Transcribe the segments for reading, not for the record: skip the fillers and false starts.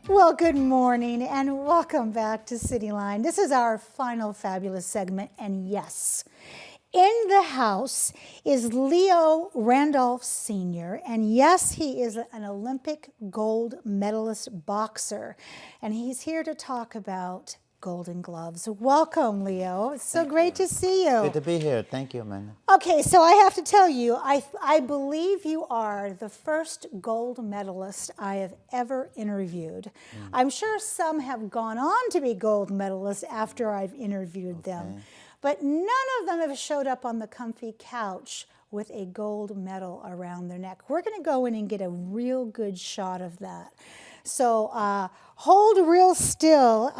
Well, good morning and welcome back to Cityline. This is our final fabulous segment, and yes, in the house is Leo Randolph Sr., and yes, he is an Olympic gold medalist boxer, and he's here to talk about Golden Gloves. Welcome, Leo. It's so great to see you. Good to be here. Thank you, Amanda. Okay, so I have to tell you, I believe you are the first gold medalist I have ever interviewed. I'm sure some have gone on to be gold medalists after I've interviewed them, but none of them have showed up on the comfy couch with a gold medal around their neck. We're going to go in and get a real good shot of that. So hold real still.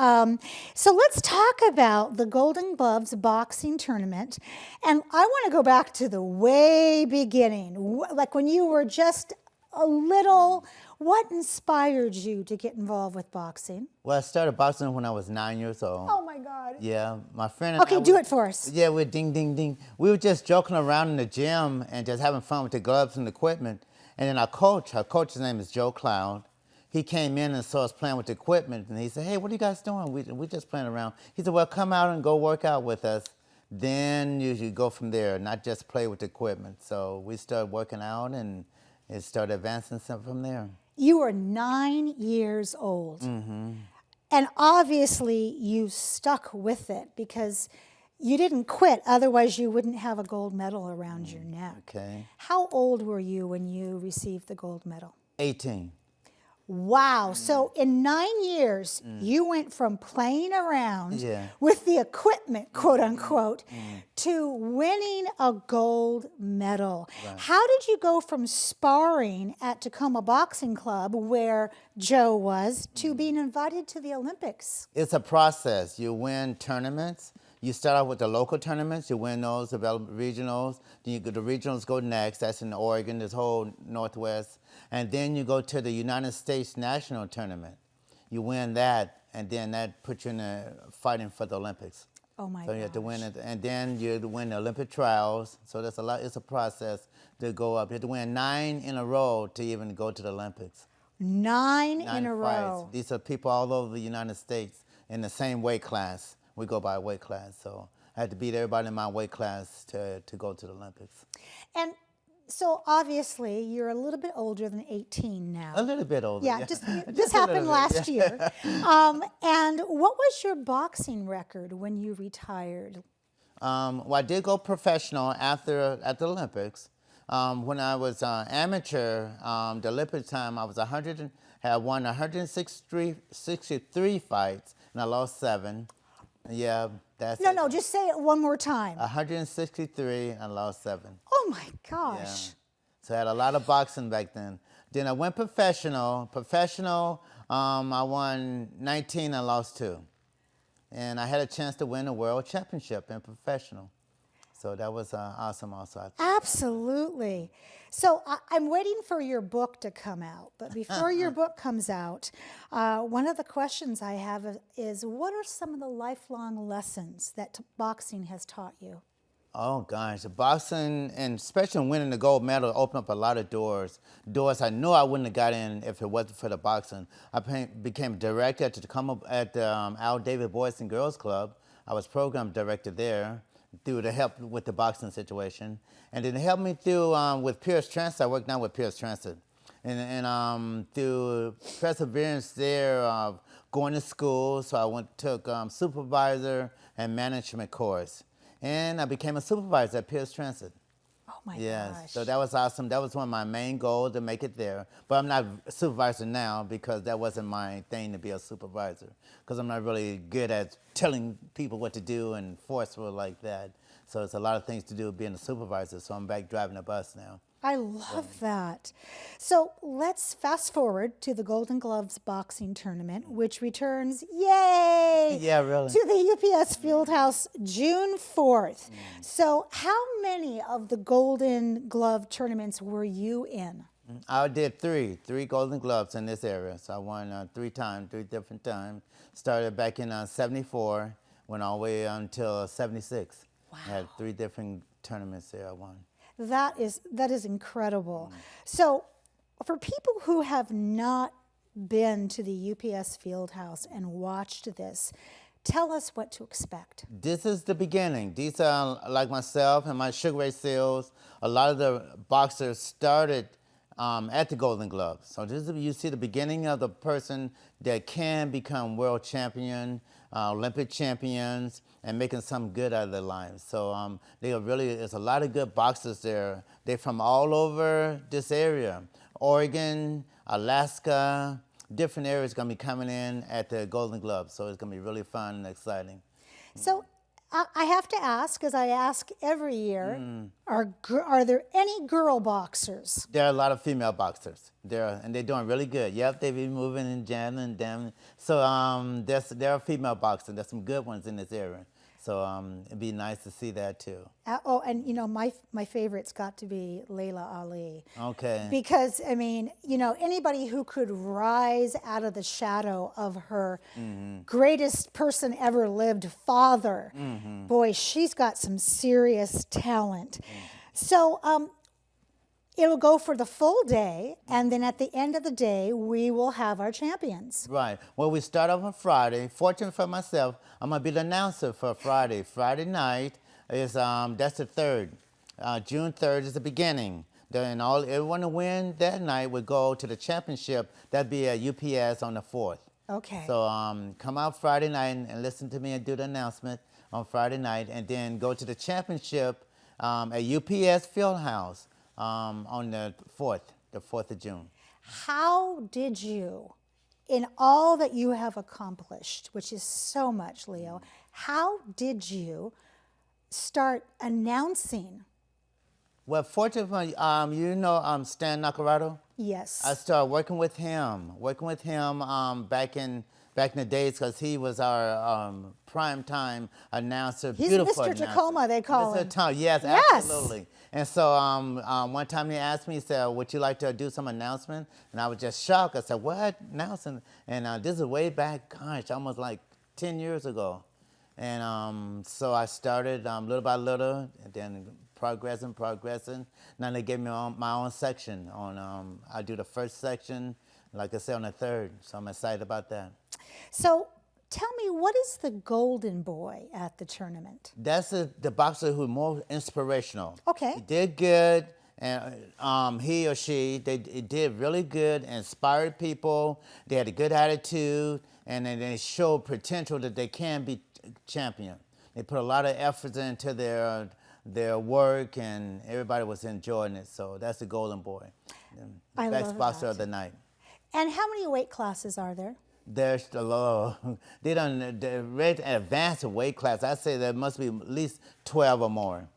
So let's talk about the Golden Gloves boxing tournament. And I want to go back to the way beginning, like when you were just a little. What inspired you to get involved with boxing? Well, I started boxing when I was 9 years old. Oh my God. Yeah, my friend and Okay, do it for us. Yeah, we're ding, ding, ding. We were just joking around in the gym and just having fun with the gloves and the equipment. And then our coach's name is Joe Cloud. He came in and saw us playing with the equipment, and he said, "Hey, what are you guys doing? We're just playing around." He said, "Well, come out and go work out with us. Then you go from there, not just play with the equipment." So we started working out, and it started advancing from there. You were 9 years old. And obviously you stuck with it because you didn't quit. Otherwise you wouldn't have a gold medal around your neck. Okay. How old were you when you received the gold medal? 18. Wow. So in 9 years, you went from playing around with the equipment, quote unquote, to winning a gold medal. Right. How did you go from sparring at Tacoma Boxing Club, where Joe was, to being invited to the Olympics? It's a process. You win tournaments. You start out with the local tournaments. You win those, develop regionals. Then the regionals go next. That's in Oregon, this whole Northwest. And then you go to the United States National Tournament. You win that, and then that puts you in fighting for the Olympics. Oh my So you have to win it, and then you win the Olympic trials. So that's a lot. It's a process to go up. You have to win 9 in a row to even go to the Olympics. 9 in a fights. row. These are people all over the United States in the same weight class. We go by weight class, so I had to beat everybody in my weight class to go to the Olympics. And so obviously you're a little bit older than 18 now. A little bit older. Yeah, this happened last year. And what was your boxing record when you retired? Well, I did go professional at the Olympics. When I was amateur, the Olympic time, I was had won 163 fights, and I lost 7. Yeah, that's it. No, just say it one more time. 163 and I lost 7. Oh my gosh. Yeah. So I had a lot of boxing back then. Then I went professional. I won 19 and lost 2. And I had a chance to win a world championship in professional. So that was awesome also. Absolutely. So I'm waiting for your book to come out. But before your book comes out, one of the questions I have is, what are some of the lifelong lessons that boxing has taught you? Oh gosh, boxing, and especially winning the gold medal, opened up a lot of doors. Doors I knew I wouldn't have got in if it wasn't for the boxing. I became a director at the Al David Boys and Girls Club. I was program director there through the help with the boxing situation. And then it helped me through with Pierce Transit. I worked now with Pierce Transit. And through perseverance there of going to school, so I took supervisor and management course. And I became a supervisor at Pierce Transit. Oh my gosh. So that was awesome. That was one of my main goals, to make it there. But I'm not a supervisor now because that wasn't my thing to be a supervisor. Because I'm not really good at telling people what to do and forceful like that. So it's a lot of things to do with being a supervisor. So I'm back driving a bus now. I love that. So let's fast forward to the Golden Gloves boxing tournament, which returns, yay, Yeah, really. to the UPS Fieldhouse June 4th. So how many of the Golden Glove tournaments were you in? I did three Golden Gloves in this area. So I won 3 different times. Started back in 74, went all the way until 76. Wow. I had 3 different tournaments there I won. That is incredible. So for people who have not been to the UPS Fieldhouse and watched this, tell us what to expect. This is the beginning. These are like myself and my Sugar Ray Seals. A lot of the boxers started at the Golden Gloves. So this is, you see the beginning of the person that can become world champion, Olympic champions, and making some good out of their lives. So there's a lot of good boxers there. They're from all over this area. Oregon, Alaska, different areas going to be coming in at the Golden Gloves. So it's going to be really fun and exciting. So I have to ask, as I ask every year, are there any girl boxers? There are a lot of female boxers. And they're doing really good. Yep, they be moving and jamming and damming. So there are female boxers. There's some good ones in this area. So it'd be nice to see that too. Oh, and you know, my favorite's got to be Layla Ali. Okay. Because, I mean, you know, anybody who could rise out of the shadow of her greatest person ever lived father, boy, she's got some serious talent. So it'll go for the full day, and then at the end of the day, we will have our champions. Right. Well, we start off on Friday. Fortunate for myself, I'm gonna be the announcer for Friday. Friday night is that's the 3rd. June 3rd is the beginning. Then everyone to win that night would go to the championship. That'd be at UPS on the 4th. Okay. So come out Friday night and listen to me and do the announcement on Friday night, and then go to the championship at UPS Fieldhouse on the 4th of June. How did you, in all that you have accomplished, which is so much, Leo, how did you start announcing? Well, fortunately, you know Stan Nacarado? Yes. I started working with him back in the days, because he was our prime time announcer. He's beautiful Mr. announcer. Tacoma, they call him. Mr. Tacoma, yes, Yes. absolutely. And so one time he asked me, he said, would you like to do some announcement? And I was just shocked. I said, what? Announcing? And this is way back, gosh, almost like 10 years ago. And so I started little by little, and then progressing. Now they gave me my own section. I do the first section, like I said, on the 3rd. So I'm excited about that. So tell me, what is the golden boy at the tournament? That's the boxer who's more inspirational. Okay. He did good, and he or she, they did really good, inspired people. They had a good attitude, and then they showed potential that they can be champion. They put a lot of effort into their work, and everybody was enjoying it. So that's the golden boy, I best love boxer that. of the night. And how many weight classes are there? There's the law. They read advanced weight class. I say there must be at least 12 or more.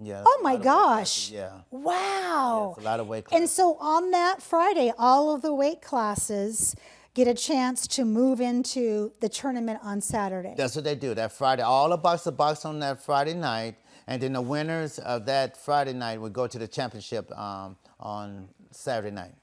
Yeah. Oh my gosh. Yeah. Wow. Yeah, it's a lot of weight classes. And so on that Friday, all of the weight classes get a chance to move into the tournament on Saturday. That's what they do. That Friday, all the boxers box on that Friday night, and then the winners of that Friday night would go to the championship on Saturday night.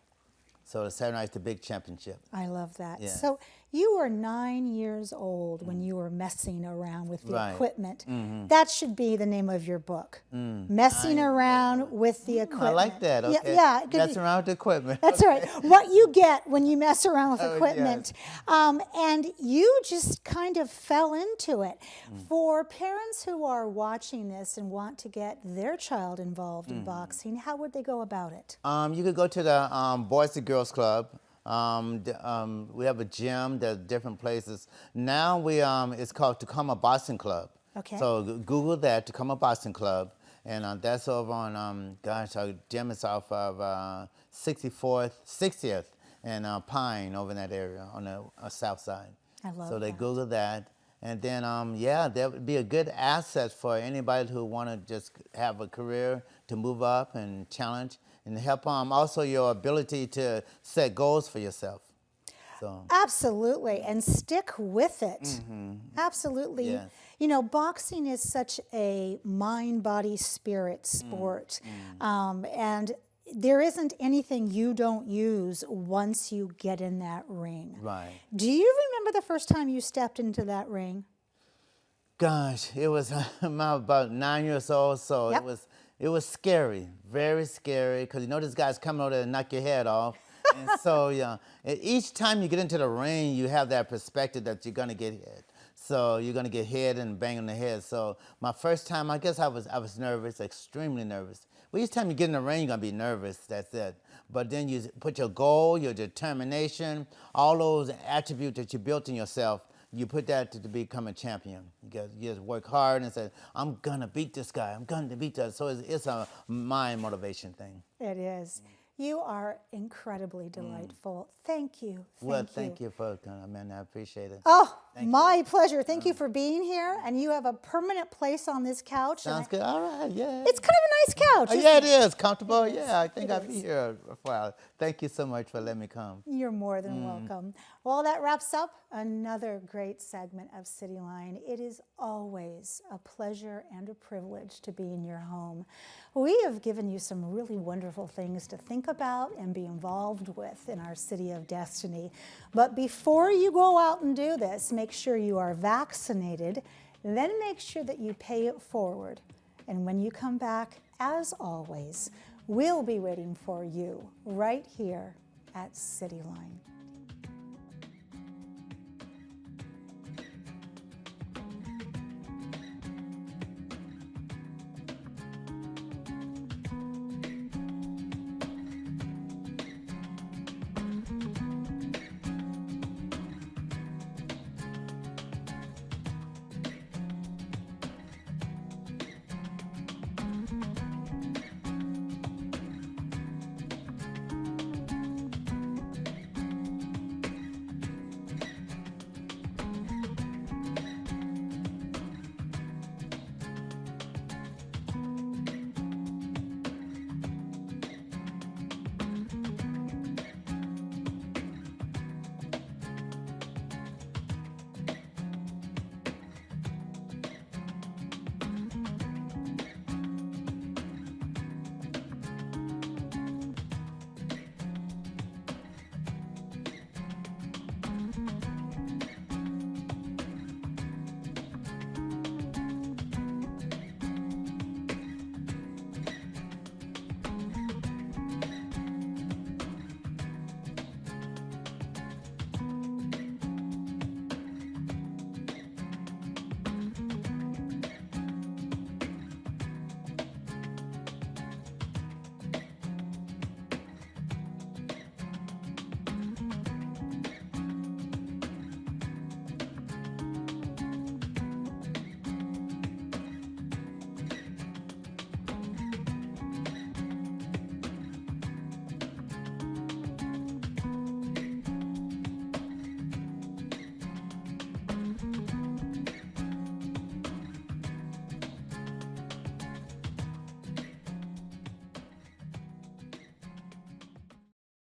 So Saturday night's the big championship. I love that. Yeah. So you were 9 years old when you were messing around with the Right. equipment. That should be the name of your book. Messing around with the equipment. I like that. Okay. Yeah, it could Messing be- around with the equipment. That's right. What you get when you mess around with Oh, equipment. And you just kind of fell into it. For parents who are watching this and want to get their child involved in boxing, how would they go about it? You could go to the Boys and Girls Club. We have a gym. There's different places. Now it's called Tacoma Boxing Club. Okay. So Google that, Tacoma Boxing Club, and that's over on our gym is off of 60th and Pine over in that area on the south side. I love So they that. Google that. And then, that would be a good asset for anybody who want to just have a career to move up and challenge, and help also your ability to set goals for yourself. So Absolutely, and stick with it. Absolutely. Yes. You know, boxing is such a mind, body, spirit sport. And there isn't anything you don't use once you get in that ring. right. Do you remember the first time you stepped into that ring? Gosh, it was I'm about 9 years old, so Yep. it was scary, very scary, because you know this guy's coming over there to knock your head off. And so, each time you get into the ring, you have that perspective that you're gonna get hit. So you're gonna get hit and bang on the head. So my first time, I guess I was nervous, extremely nervous. Well, each time you get in the ring, you're gonna be nervous. That's it. But then you put your goal, your determination, all those attributes that you built in yourself. You put that to become a champion. You just work hard and say, I'm gonna beat this guy. I'm gonna beat that. So it's a mind motivation thing. It is. You are incredibly delightful. Thank you. Thank you for coming, Amanda. I appreciate it. Oh, my pleasure. Thank you for being here. And you have a permanent place on this couch. Sounds good. All right, yeah. It's kind of a nice couch. Yeah, it is. Comfortable. Yeah, I think I'll be here for a while. Thank you so much for letting me come. You're more than welcome. Well, that wraps up another great segment of Cityline. It is always a pleasure and a privilege to be in your home. We have given you some really wonderful things to think about and be involved with in our city of destiny. But before you go out and do this, make sure you are vaccinated, then make sure that you pay it forward. And when you come back, as always, we'll be waiting for you right here at Cityline.